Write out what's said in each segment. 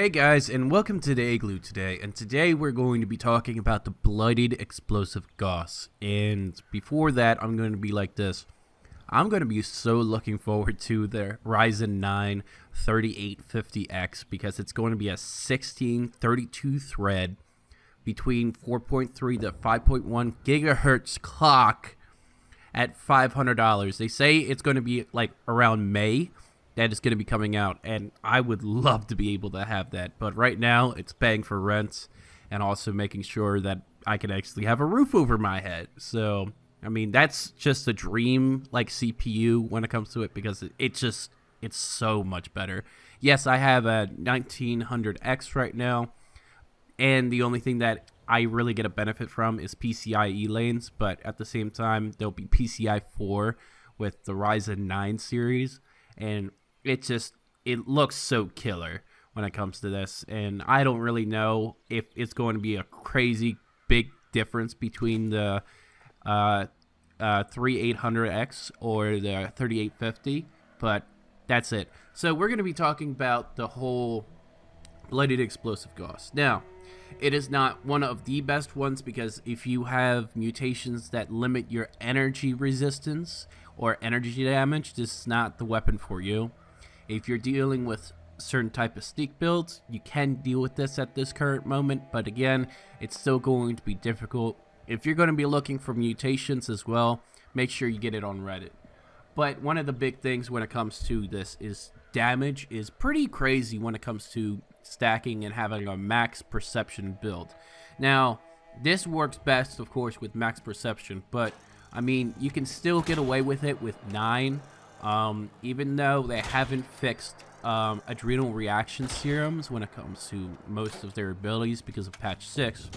Hey guys, and welcome to the Igloo today, and today we're going to be talking about the Bloodied explosive Gauss. And before that, I'm going to be like this. I'm going to be so looking forward to the Ryzen 9 3850X because it's going to be a 1632 thread between 4.3 to 5.1 gigahertz clock at $500. They say it's going to be like around May that is going to be coming out, and I would love to be able to have that. But right now, it's paying for rent and also making sure that I can actually have a roof over my head. So, I mean, that's just a dream, like, CPU when it comes to it, because it's so much better. Yes, I have a 1900X right now, and the only thing that I really get a benefit from is PCIe lanes, but at the same time, there'll be PCI 4 with the Ryzen 9 series, and it looks so killer when it comes to this, and I don't really know if it's going to be a crazy big difference between the 3800X or the 3850, but that's it. So we're going to be talking about the whole Bloodied explosive Gauss. Now, it is not one of the best ones because if you have mutations that limit your energy resistance or energy damage, this is not the weapon for you. If you're dealing with certain type of sneak builds, you can deal with this at this current moment, but again, it's still going to be difficult. If you're going to be looking for mutations as well, make sure you get it on Reddit. But one of the big things when it comes to this is damage is pretty crazy when it comes to stacking and having a max perception build. Now, this works best, of course, with max perception, but I mean, you can still get away with it with 9. Even though they haven't fixed adrenal reaction serums when it comes to most of their abilities because of patch 6,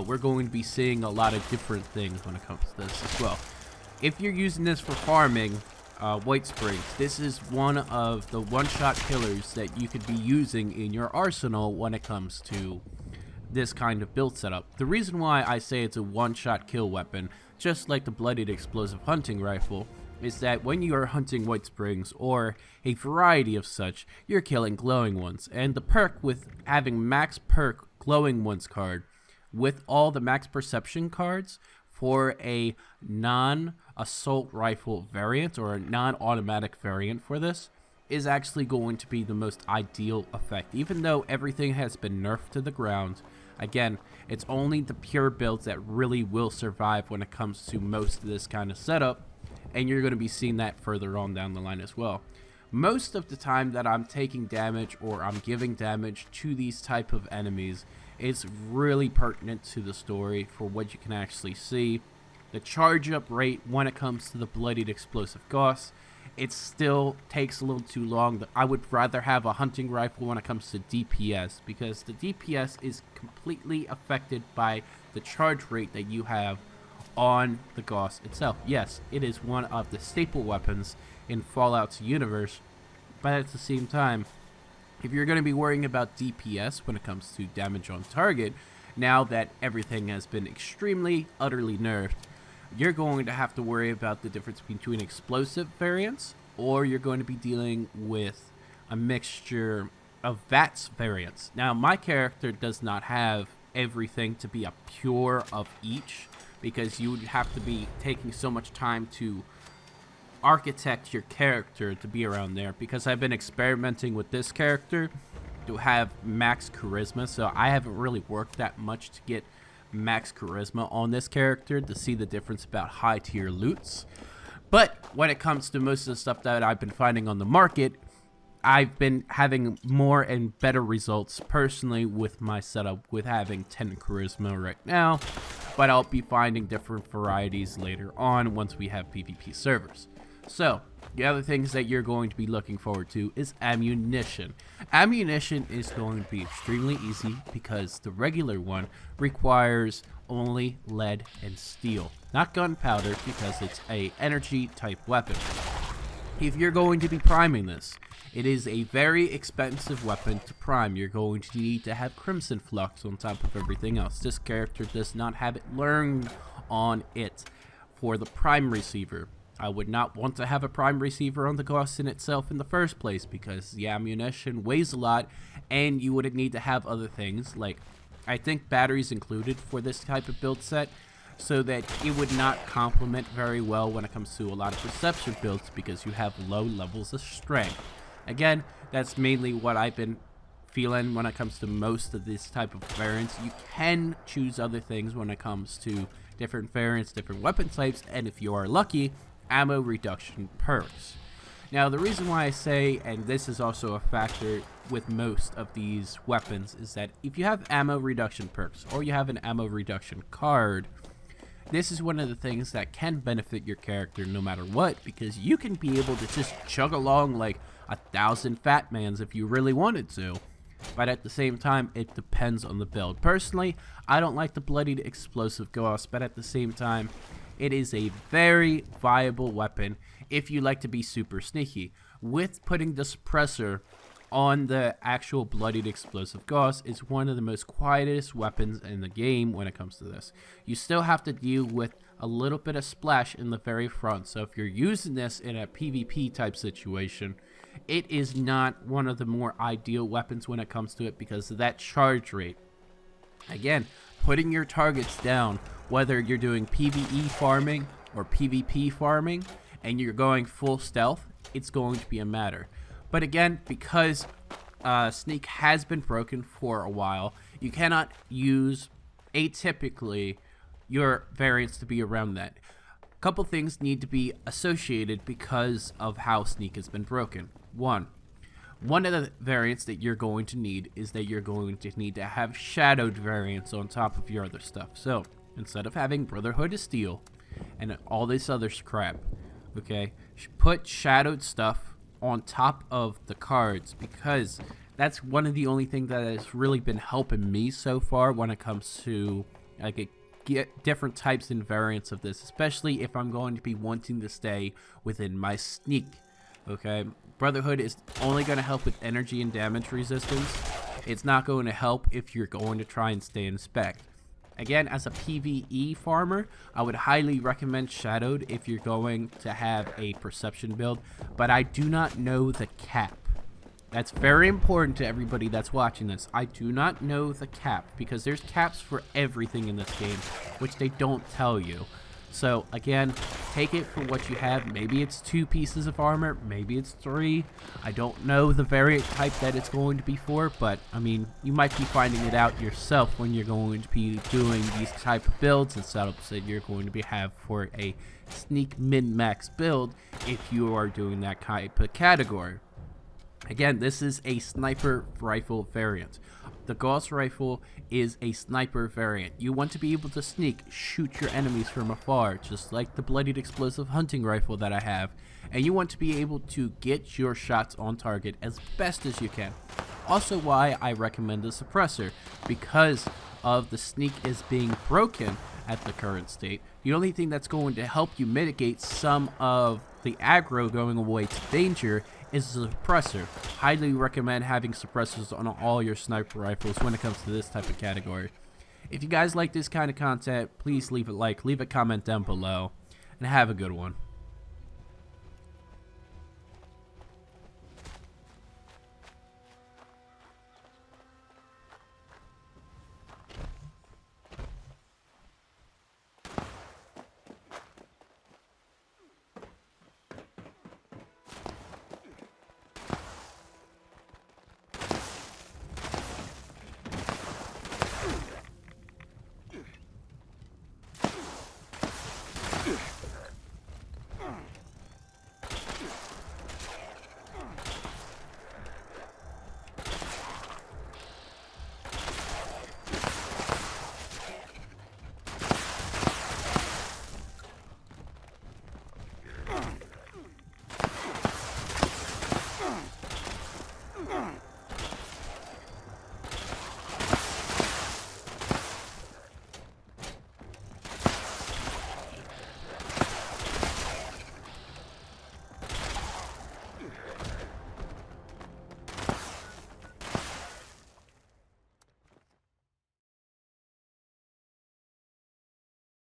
we're going to be seeing a lot of different things when it comes to this as well. If you're using this for farming white springs, this is one of the one-shot killers that you could be using in your arsenal when it comes to this kind of build setup. The reason why I say it's a one-shot kill weapon, just like the Bloodied explosive hunting rifle, is that when you are hunting white springs or a variety of such, you're killing glowing ones. And the perk with having max perk glowing ones card with all the max perception cards for a non-assault rifle variant or a non-automatic variant for this is actually going to be the most ideal effect. Even though everything has been nerfed to the ground, again, it's only the pure builds that really will survive when it comes to most of this kind of setup, and you're going to be seeing that further on down the line as well. Most of the time that I'm taking damage or I'm giving damage to these type of enemies, it's really pertinent to the story for what you can actually see. The charge up rate when it comes to the Bloodied explosive Gauss, it still takes a little too long. I would rather have a hunting rifle when it comes to DPS, because the DPS is completely affected by the charge rate that you have on the Gauss itself. Yes, it is one of the staple weapons in Fallout's universe, but at the same time, if you're going to be worrying about DPS when it comes to damage on target, now that everything has been extremely, utterly nerfed, you're going to have to worry about the difference between explosive variants, or you're going to be dealing with a mixture of VATS variants. Now, my character does not have everything to be a pure of each, because you would have to be taking so much time to architect your character to be around there, because I've been experimenting with this character to have max charisma, so I haven't really worked that much to get max charisma on this character to see the difference about high tier loots. But when it comes to most of the stuff that I've been finding on the market, I've been having more and better results personally with my setup with having 10 charisma right now, but I'll be finding different varieties later on once we have PvP servers. So, the other things that you're going to be looking forward to is ammunition. Ammunition is going to be extremely easy because the regular one requires only lead and steel, not gunpowder, because it's a energy type weapon. If you're going to be priming this, it is a very expensive weapon to prime. You're going to need to have Crimson Flux on top of everything else. This character does not have it learned on it for the prime receiver. I would not want to have a prime receiver on the Gauss in itself in the first place because the ammunition weighs a lot and you wouldn't need to have other things like, I think batteries included for this type of build set, so that it would not complement very well when it comes to a lot of perception builds because you have low levels of strength. Again, that's mainly what I've been feeling when it comes to most of this type of variants. You can choose other things when it comes to different variants, different weapon types, and if you are lucky, ammo reduction perks. Now, the reason why I say, and this is also a factor with most of these weapons, is that if you have ammo reduction perks or you have an ammo reduction card, this is one of the things that can benefit your character no matter what, because you can be able to just chug along like 1,000 fat mans if you really wanted to. But at the same time, it depends on the build. Personally, I don't like the Bloodied explosive Gauss, but at the same time, it is a very viable weapon if you like to be super sneaky. With putting the suppressor on the actual Bloodied explosive Gauss, is one of the most quietest weapons in the game when it comes to this. You still have to deal with a little bit of splash in the very front, so if you're using this in a PvP type situation, it is not one of the more ideal weapons when it comes to it because of that charge rate. Again, putting your targets down, whether you're doing PvE farming or PvP farming and you're going full stealth, it's going to be a matter. But again, because Sneak has been broken for a while, you cannot use atypically your variants to be around that. A couple things need to be associated because of how Sneak has been broken. One of the variants that you're going to need is that you're going to need to have shadowed variants on top of your other stuff. So instead of having Brotherhood of Steel and all this other crap, okay, put shadowed stuff on top of the cards, because that's one of the only things that has really been helping me so far when it comes to like get different types and variants of this, especially if I'm going to be wanting to stay within my Sneak. Okay, Brotherhood is only going to help with energy and damage resistance. It's not going to help if you're going to try and stay in spec. Again, as a PvE farmer, I would highly recommend Shadowed if you're going to have a perception build, but I do not know the cap. That's very important to everybody that's watching this. I do not know the cap, because there's caps for everything in this game, which they don't tell you. So again, take it for what you have. Maybe it's 2 pieces of armor, maybe it's 3. I don't know the variant type that it's going to be for, but I mean, you might be finding it out yourself when you're going to be doing these type of builds and setups that you're going to have for a Sneak min-max build if you are doing that type of category. Again, this is a sniper rifle variant. The Gauss rifle is a sniper variant. You want to be able to sneak, shoot your enemies from afar, just like the Bloodied explosive hunting rifle that I have. And you want to be able to get your shots on target as best as you can. Also why I recommend the suppressor, because of the Sneak is being broken at the current state. The only thing that's going to help you mitigate some of the aggro going away to danger is the suppressor. Highly recommend having suppressors on all your sniper rifles when it comes to this type of category. If you guys like this kind of content, please leave a like, leave a comment down below, and have a good one.